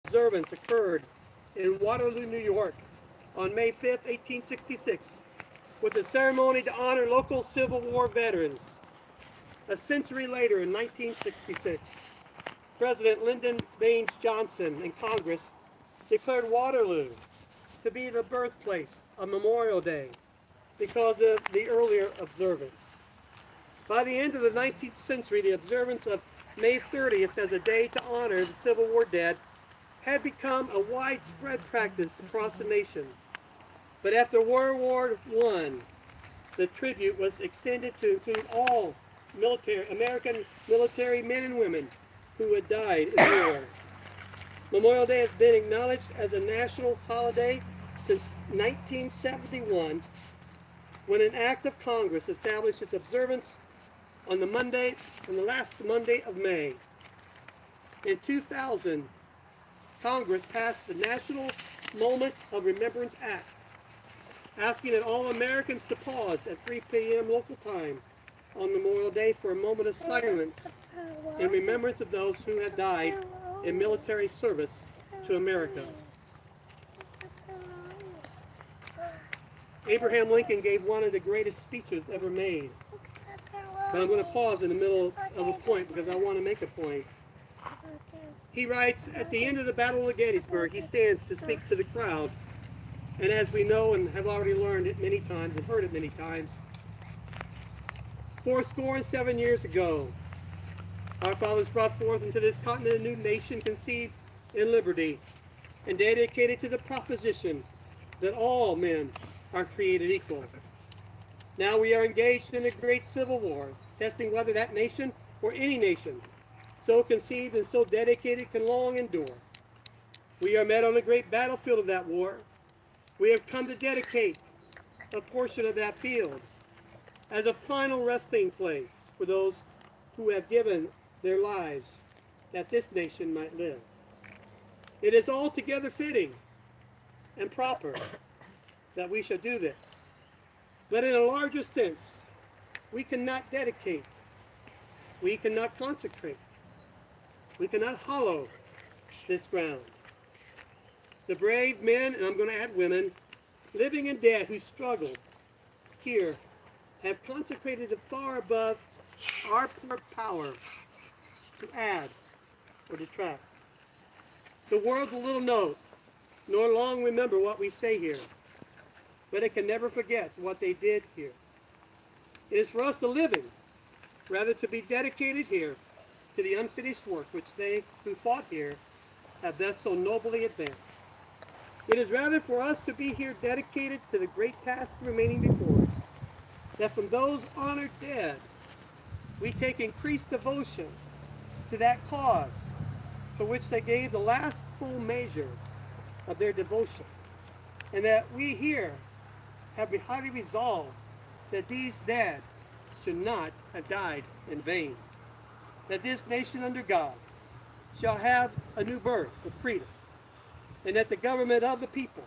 observance occurred in Waterloo, New York on May 5th, 1866, with a ceremony to honor local Civil War veterans. A century later, in 1966, President Lyndon Baines Johnson and Congress declared Waterloo to be the birthplace of Memorial Day because of the earlier observance. By the end of the 19th century, the observance of May 30th as a day to honor the Civil War dead had become a widespread practice across the nation. But after World War I, the tribute was extended to include all American military men and women who had died in war. Memorial Day has been acknowledged as a national holiday since 1971, when an act of Congress established its observance on the last Monday of May. In 2000, Congress passed the National Moment of Remembrance Act, asking that all Americans to pause at 3 p.m. local time on Memorial Day for a moment of silence in remembrance of those who had died in military service to America. Abraham Lincoln gave one of the greatest speeches ever made. But I'm going to pause in the middle of a point because I want to make a point. He writes, at the end of the Battle of Gettysburg, he stands to speak to the crowd. And as we know and have already learned it many times and heard it many times, 7 years ago, our fathers brought forth into this continent a new nation conceived in liberty and dedicated to the proposition that all men are created equal. Now we are engaged in a great civil war, testing whether that nation or any nation so conceived and so dedicated can long endure. We are met on the great battlefield of that war. We have come to dedicate a portion of that field as a final resting place for those who have given their lives that this nation might live. It is altogether fitting and proper that we should do this. But in a larger sense, we cannot dedicate, we cannot consecrate, we cannot hallow this ground. The brave men, and I'm going to add women, living and dead who struggled here have consecrated it far above our poor power to add or detract. The world will little know nor long remember what we say here, but it can never forget what they did here. It is for us the living, rather to be dedicated here to the unfinished work which they who fought here have thus so nobly advanced. It is rather for us to be here dedicated to the great task remaining before us, that from those honored dead we take increased devotion to that cause for which they gave the last full measure of their devotion, and that we here have been highly resolved that these dead should not have died in vain, that this nation under God shall have a new birth of freedom, and that the government of the people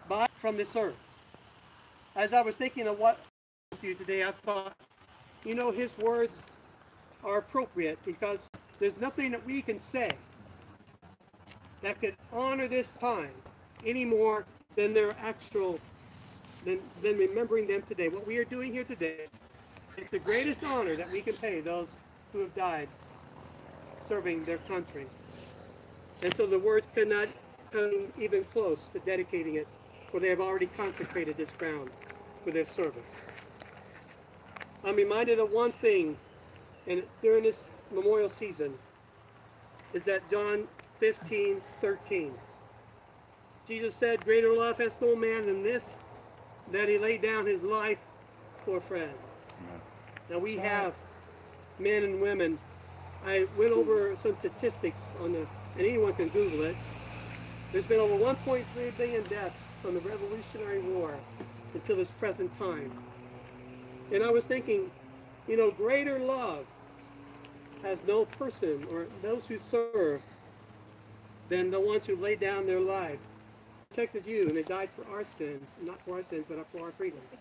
by from this earth. As I was thinking of what to you today, I thought, you know, his words are appropriate because there's nothing that we can say that could honor this time any more than their actual than remembering them today. What we are doing here today is the greatest honor that we can pay those who have died serving their country. And so the words cannot come even close to dedicating it, for they have already consecrated this ground for their service. I'm reminded of one thing, and during this memorial season, is that John 15:13. Jesus said, "Greater love has no man than this, that he laid down his life for a friend." Amen. Now we have men and women. I went over some statistics on and anyone can Google it. There's been over 1.3 billion deaths from the Revolutionary War until this present time. And I was thinking, you know, greater love has no person or those who serve than the ones who laid down their life, protected you, and they died for our sins, not for our sins, but for our freedoms.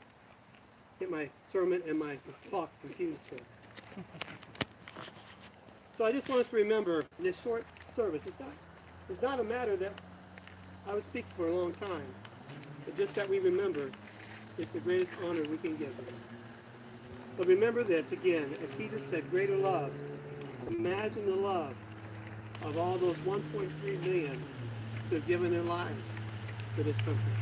Get my sermon and my talk confused here. So I just want us to remember in this short service, it's not It's not a matter that I would speak for a long time, but just that we remember it's the greatest honor we can give Him. But remember this again, as Jesus said, greater love. Imagine the love of all those 1.3 million who have given their lives for this country.